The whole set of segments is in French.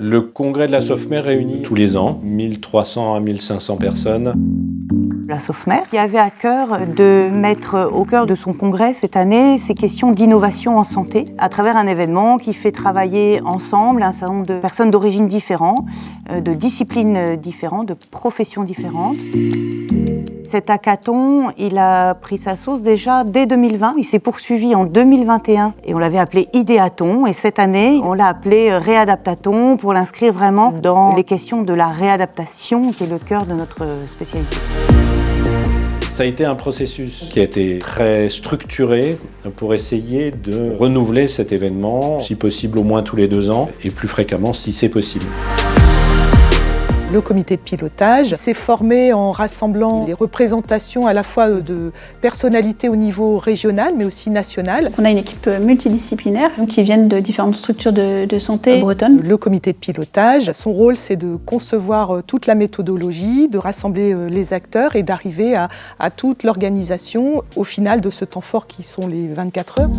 Le congrès de la SOFMER réunit tous les ans 1300 à 1500 personnes. La SOFMER qui avait à cœur de mettre au cœur de son congrès cette année ces questions d'innovation en santé à travers un événement qui fait travailler ensemble un certain nombre de personnes d'origines différentes, de disciplines différentes, de professions différentes. Cet hackathon, il a pris sa sauce déjà dès 2020. Il s'est poursuivi en 2021 et on l'avait appelé Idéathon. Et cette année, on l'a appelé Réadaptathon pour l'inscrire vraiment dans les questions de la réadaptation qui est le cœur de notre spécialité. Ça a été un processus qui a été très structuré pour essayer de renouveler cet événement, si possible au moins tous les 2 ans et plus fréquemment si c'est possible. Le comité de pilotage s'est formé en rassemblant les représentations à la fois de personnalités au niveau régional mais aussi national. On a une équipe multidisciplinaire qui viennent de différentes structures de santé bretonnes. Le comité de pilotage, son rôle c'est de concevoir toute la méthodologie, de rassembler les acteurs et d'arriver à toute l'organisation au final de ce temps fort qui sont les 24 heures.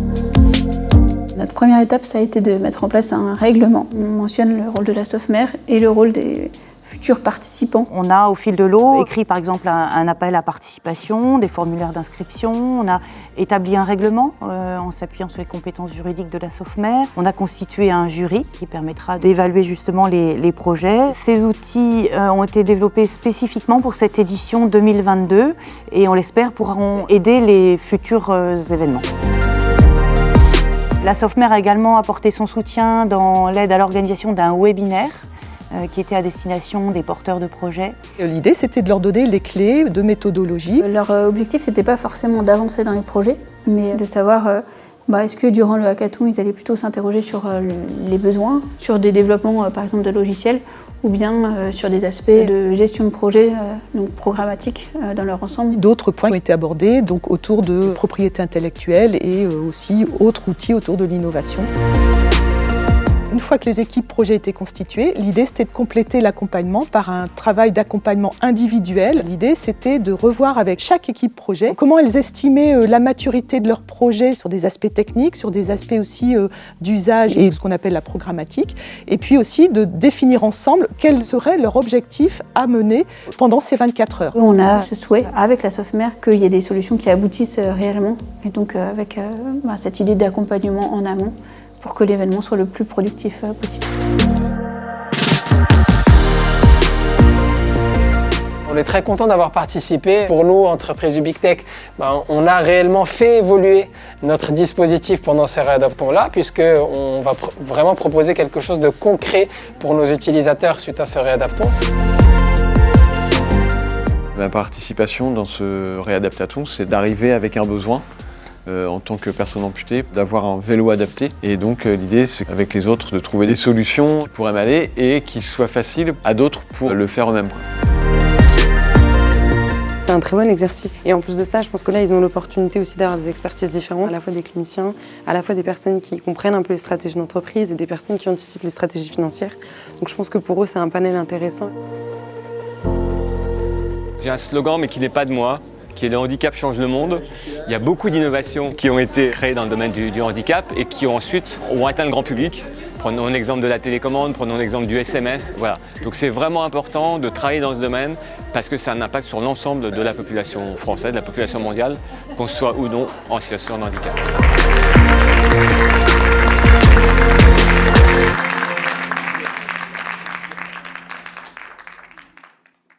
Notre première étape, ça a été de mettre en place un règlement. On mentionne le rôle de la SOFMER et le rôle des futurs participants. On a au fil de l'eau écrit par exemple un appel à participation, des formulaires d'inscription, on a établi un règlement en s'appuyant sur les compétences juridiques de la SOFMER, on a constitué un jury qui permettra d'évaluer justement les projets. Ces outils ont été développés spécifiquement pour cette édition 2022 et on l'espère pourront aider les futurs événements. La SOFMER a également apporté son soutien dans l'aide à l'organisation d'un webinaire qui était à destination des porteurs de projets. L'idée, c'était de leur donner les clés de méthodologie. Leur objectif, c'était pas forcément d'avancer dans les projets, mais de savoir est-ce que durant le hackathon, ils allaient plutôt s'interroger sur les besoins, sur des développements, par exemple, de logiciels, ou bien sur des aspects de gestion de projet, donc programmatique dans leur ensemble. D'autres points ont été abordés donc autour de propriété intellectuelle et aussi autres outils autour de l'innovation. Une fois que les équipes projets étaient constituées, l'idée c'était de compléter l'accompagnement par un travail d'accompagnement individuel. L'idée c'était de revoir avec chaque équipe projet comment elles estimaient la maturité de leur projet sur des aspects techniques, sur des aspects aussi d'usage et ce qu'on appelle la programmatique, et puis aussi de définir ensemble quels seraient leurs objectifs à mener pendant ces 24 heures. On a ce souhait avec la SOFMER qu'il y ait des solutions qui aboutissent réellement, et donc avec cette idée d'accompagnement en amont, pour que l'événement soit le plus productif possible. On est très content d'avoir participé. Pour nous, entreprise du Big Tech, on a réellement fait évoluer notre dispositif pendant ces réadaptons-là, puisqu'on va vraiment proposer quelque chose de concret pour nos utilisateurs suite à ce réadapton. Ma participation dans ce réadaptathon, c'est d'arriver avec un besoin. En tant que personne amputée, d'avoir un vélo adapté. Et donc l'idée, c'est avec les autres de trouver des solutions qui pourraient m'aller et qui soient faciles à d'autres pour le faire eux-mêmes. C'est un très bon exercice. Et en plus de ça, je pense que là, ils ont l'opportunité aussi d'avoir des expertises différentes, à la fois des cliniciens, à la fois des personnes qui comprennent un peu les stratégies d'entreprise et des personnes qui anticipent les stratégies financières. Donc je pense que pour eux, c'est un panel intéressant. J'ai un slogan, mais qui n'est pas de moi, qui est « Le handicap change le monde ». Il y a beaucoup d'innovations qui ont été créées dans le domaine du handicap et qui ensuite ont atteint le grand public. Prenons l'exemple de la télécommande, prenons l'exemple du SMS. Voilà. Donc c'est vraiment important de travailler dans ce domaine parce que ça a un impact sur l'ensemble de la population française, de la population mondiale, qu'on soit ou non en situation de handicap.